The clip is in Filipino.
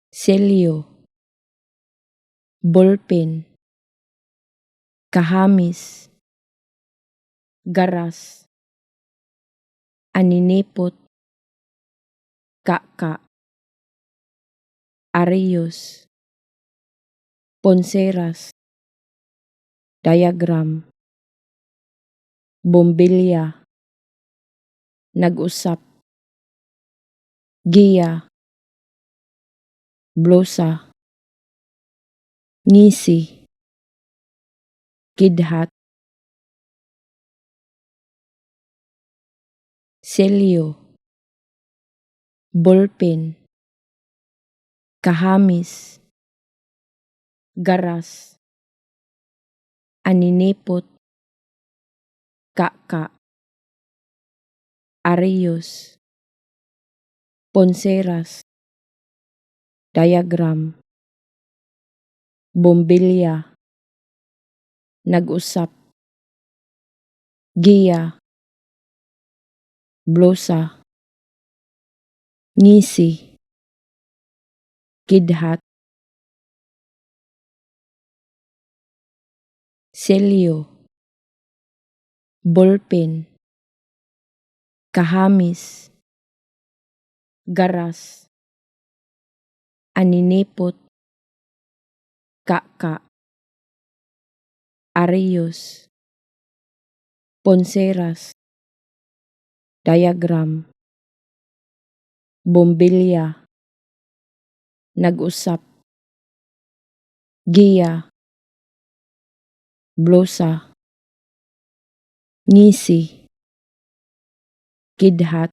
selyo, ballpen, kahamis, garas, aninipot, kaka, areyos, ponseras, diagram, bombilya, nag-usap, giya, blosa, ngisi, kidhat, selyo, ballpen, kahamis, garas, aninipot, kaka, areyos, ponseras, diagram, bombilya, nag-usap, giya, blosa, ngisi, kidhat, selyo, ballpen, kahamis, garas, aninipot, kaka, areyos, ponseras, diagram, bombilya, nag-usap, giya, blosa, ngisi, kidhat,